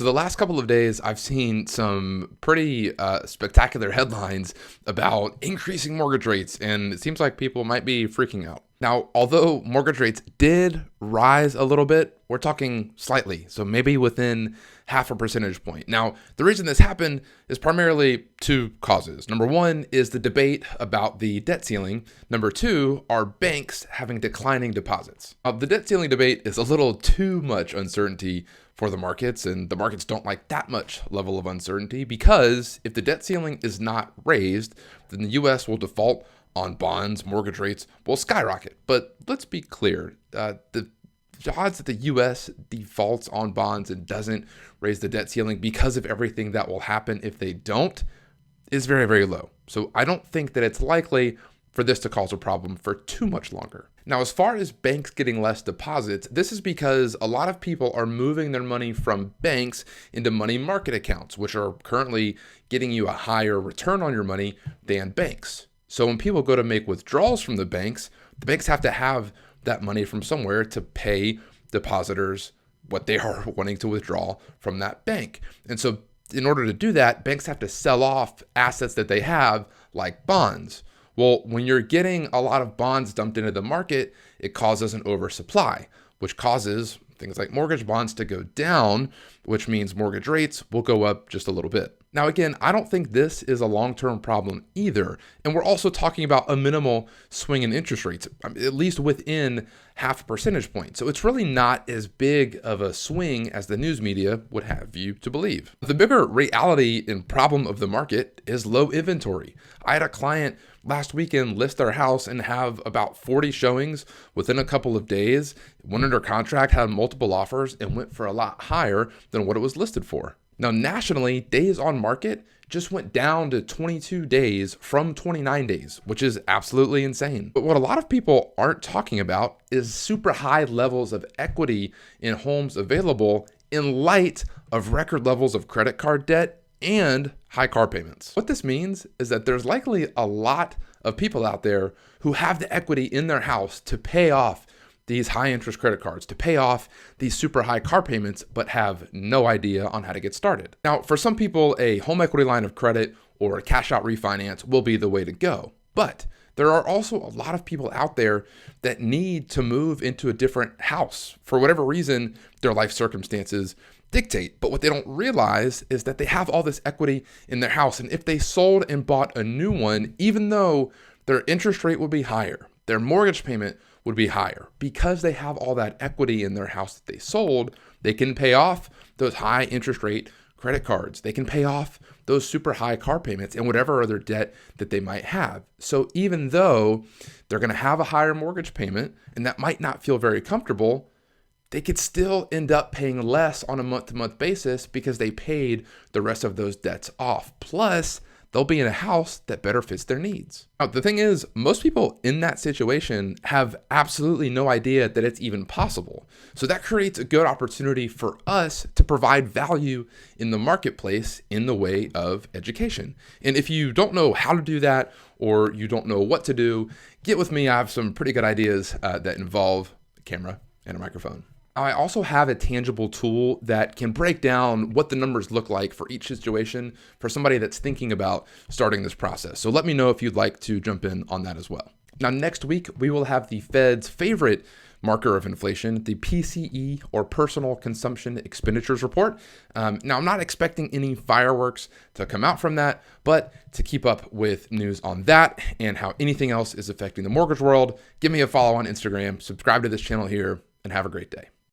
The last couple of days, I've seen some pretty spectacular headlines about increasing mortgage rates, and it seems like people might be freaking out. Now, although mortgage rates did rise a little bit, we're talking slightly, so maybe within half a percentage point. Now, the reason this happened is primarily two causes. Number one is the debate about the debt ceiling. Number two are banks having declining deposits. The debt ceiling debate is a little too much uncertainty for the markets, and the markets don't like that much level of uncertainty because if the debt ceiling is not raised, then the US will default on bonds, mortgage rates will skyrocket. But let's be clear, the odds that the US defaults on bonds and doesn't raise the debt ceiling because of everything that will happen if they don't is very, very low. So I don't think that it's likely for this to cause a problem for too much longer. Now, as far as banks getting less deposits, this is because a lot of people are moving their money from banks into money market accounts, which are currently getting you a higher return on your money than banks. So when people go to make withdrawals from the banks have to have that money from somewhere to pay depositors what they are wanting to withdraw from that bank. And so in order to do that, banks have to sell off assets that they have, like bonds. Well, when you're getting a lot of bonds dumped into the market, it causes an oversupply, which causes things like mortgage bonds to go down, which means mortgage rates will go up just a little bit. Now, again, I don't think this is a long-term problem either. And we're also talking about a minimal swing in interest rates, at least within half a percentage point. So it's really not as big of a swing as the news media would have you to believe. The bigger reality and problem of the market is low inventory. I had a client last weekend list their house and have about 40 showings within a couple of days, went under contract, had multiple offers, and went for a lot higher than what it was listed for. Now, nationally, days on market just went down to 22 days from 29 days, which is absolutely insane. But what a lot of people aren't talking about is super high levels of equity in homes available in light of record levels of credit card debt and high car payments. What this means is that there's likely a lot of people out there who have the equity in their house to pay off these high interest credit cards, to pay off these super high car payments, but have no idea on how to get started. Now, for some people, a home equity line of credit or a cash out refinance will be the way to go. But there are also a lot of people out there that need to move into a different house for whatever reason their life circumstances dictate. But what they don't realize is that they have all this equity in their house. And if they sold and bought a new one, even though their interest rate would be higher, their mortgage payment would be higher, because they have all that equity in their house that they sold, they can pay off those high interest rate credit cards. They can pay off those super high car payments and whatever other debt that they might have. So even though they're going to have a higher mortgage payment and that might not feel very comfortable, they could still end up paying less on a month-to-month basis because they paid the rest of those debts off. Plus, they'll be in a house that better fits their needs. Now, the thing is, most people in that situation have absolutely no idea that it's even possible. So that creates a good opportunity for us to provide value in the marketplace in the way of education. And if you don't know how to do that, or you don't know what to do, get with me. I have some pretty good ideas that involve a camera and a microphone. I also have a tangible tool that can break down what the numbers look like for each situation for somebody that's thinking about starting this process. So let me know if you'd like to jump in on that as well. Now, next week, we will have the Fed's favorite marker of inflation, the PCE, or Personal Consumption Expenditures Report. Now, I'm not expecting any fireworks to come out from that, but to keep up with news on that and how anything else is affecting the mortgage world, give me a follow on Instagram, subscribe to this channel here, and have a great day.